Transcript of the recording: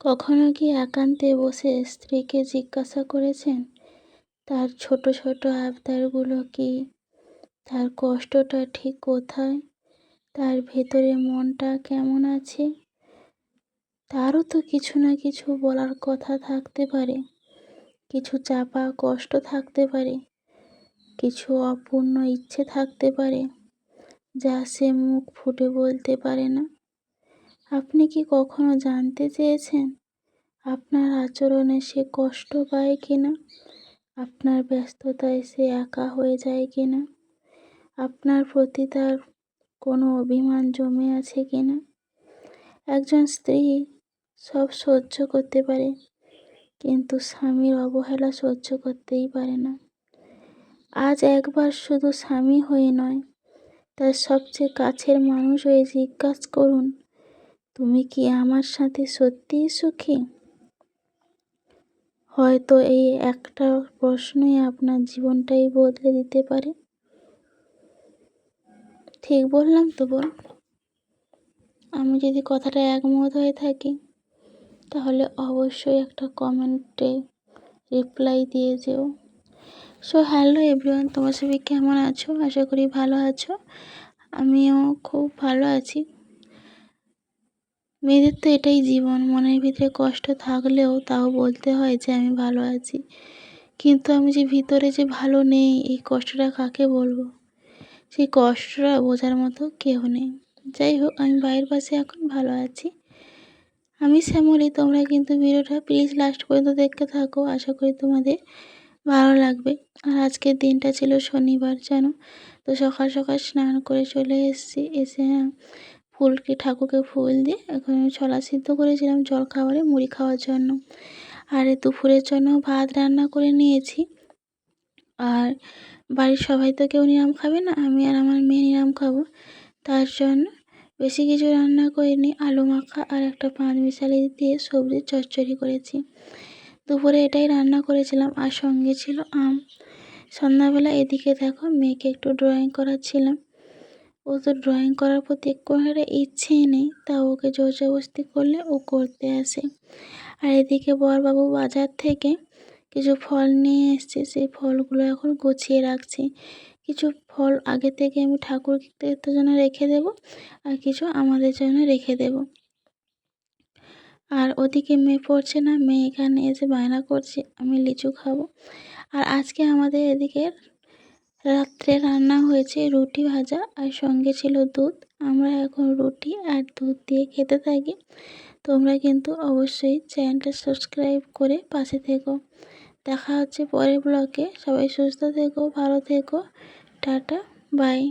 কখনো কি একান্তে বসে স্ত্রীকে জিজ্ঞাসা করেছেন তার ছোট ছোট আবদারগুলো কি, তার কষ্টটা ঠিক কোথায়, তার ভেতরে মনটা কেমন আছে? তারও তো কিছু না কিছু বলার কথা থাকতে পারে, কিছু চাপা কষ্ট থাকতে পারে, কিছু অপূর্ণ ইচ্ছে থাকতে পারে যা সে মুখ ফুটে বলতে পারে না। আপনি কি কখনো জানতে চেয়েছেন আপনার আচরণে সে কষ্ট পায় কিনা, আপনার ব্যস্ততায় সে একা হয়ে যায় কিনা, আপনার প্রতি তার কোনো অভিমান জমে আছে কিনা? একজন স্ত্রী সব সহ্য করতে পারে, কিন্তু স্বামীর অবহেলা সহ্য করতেই পারে না। আজ একবার শুধু স্বামী হয়ে নয়, তার সবচেয়ে কাছের মানুষ হয়ে জিজ্ঞাসা করুন, তুমি কি আমার সাথে সত্যিই সুখী? হয়তো এই একটা প্রশ্নই আপনার জীবনটাই বদলে দিতে পারে। ঠিক বললাম তো বোন? আমি যদি কথাটা একমত হয়ে থাকি তাহলে অবশ্যই একটা কমেন্টে রিপ্লাই দিয়ে যেও। হ্যালো এভরিওয়ান, তোমার সবাই কেমন আছো? আশা করি ভালো আছো। আমিও খুব ভালো আছি। মেয়েদের তো এটাই জীবন, মনের ভিতরে কষ্ট থাকলেও তাও বলতে হয় যে আমি ভালো আছি। কিন্তু আমি যে ভিতরে যে ভালো নেই, এই কষ্টটা কাকে বলবো? সেই কষ্টটা বোঝার মতো কেউ নেই। যাই হোক, আমি বাইরের পাশে এখন ভালো আছি। আমি শ্যামলী, তোমরা কিন্তু ভিডিওটা প্লিজ লাস্ট পর্যন্ত দেখতে থাকো, আশা করি তোমাদের ভালো লাগবে। আর আজকের দিনটা ছিল শনিবার, জানো তো। সকাল সকাল স্নান করে চলে এসেছি, এসে ঠাকুরকে ফুল দিয়ে এখন ছোলা সিদ্ধ করেছিলাম জল খাবারে মুড়ি খাওয়ার জন্য। আর দুপুরের জন্য ভাত রান্না করে নিয়েছি। আর বাড়ির সবাই তো কেউ নিরাম খাবে না, আমি আর আমার মেয়ে নিরাম খাবো। তার জন্য বেশি কিছু রান্না করিনি, আলু মাখা আর একটা পাঁচমিশালি দিয়ে সবজির চচ্চড়ি করেছি। দুপুরে এটাই রান্না করেছিলাম, আর সঙ্গে ছিল আম। সন্ধ্যাবেলা এদিকে দেখো মেয়েকে একটু ড্রয়িং করাচ্ছিলাম। ও তো ড্রয়িং করার প্রতি কোনো একটা ইচ্ছেই নেই, তা ওকে জোর জবরদস্তি করলে ও করতে আসে। আর এদিকে বরবাবু বাজার থেকে কিছু ফল নিয়ে এসছে, সেই ফলগুলো এখন গুছিয়ে রাখছি। কিছু ফল আগে থেকে আমি ঠাকুরদের জন্য রেখে দেব, আর কিছু আমাদের জন্য রেখে দেব। আর ওদিকে মেয়ে পড়ছে না, মেয়ে এখানে এসে বায়না করছে আমি লিচু খাবো। আর আজকে আমাদের এদিকে রাত্রে রান্না হয়েছে রুটি ভাজা, আর সঙ্গে ছিল দুধ। আমরা এখন রুটি আর দুধ দিয়ে খেতে থাকি। তোমরা কিন্তু অবশ্যই চ্যানেলটা সাবস্ক্রাইব করে পাশে থেকো। দেখা হচ্ছে পরের ব্লগে। সবাই সুস্থ থেকো, ভালো থেকো। Tata, by.